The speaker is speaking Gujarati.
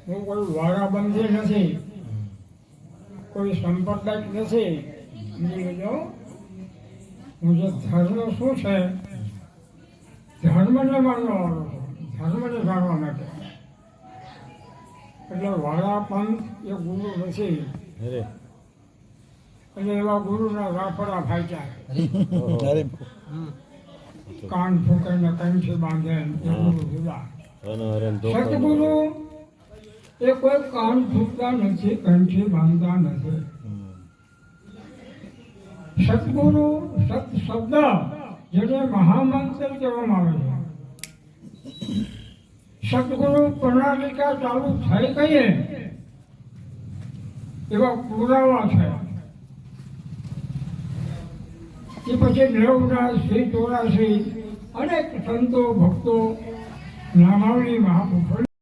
હું કોઈ વારાબંધી નથી, કોઈ સંપ્રદાય નથી. સમજી લેજો, હું જે ધર્મ શું છે, ધર્મને માનવા વાળો છું, ધર્મને જાણવા માટે. એટલે વારાપંથ એ ગુરુ નથી. એટલે એવા ગુરુના રાફડા ફાટ્યા, કાન ફૂંકે ને કંઠી બાંધે એ ગુરુ જુદા. સદગુરુ એ કોઈ કાન ફૂંકતા નથી, કંઠી બાંધતા નથી. સદગુરુ સત શબ્દ જેને મહામંત્ર કહેવામાં આવે છે, સદગુરુ પ્રણાલિકા ચાલુ થઈ ગઈ એવા પુરાવા છે. એ પછી 984 અનેક સંતો ભક્તો નામાવલી મહાપુરુષો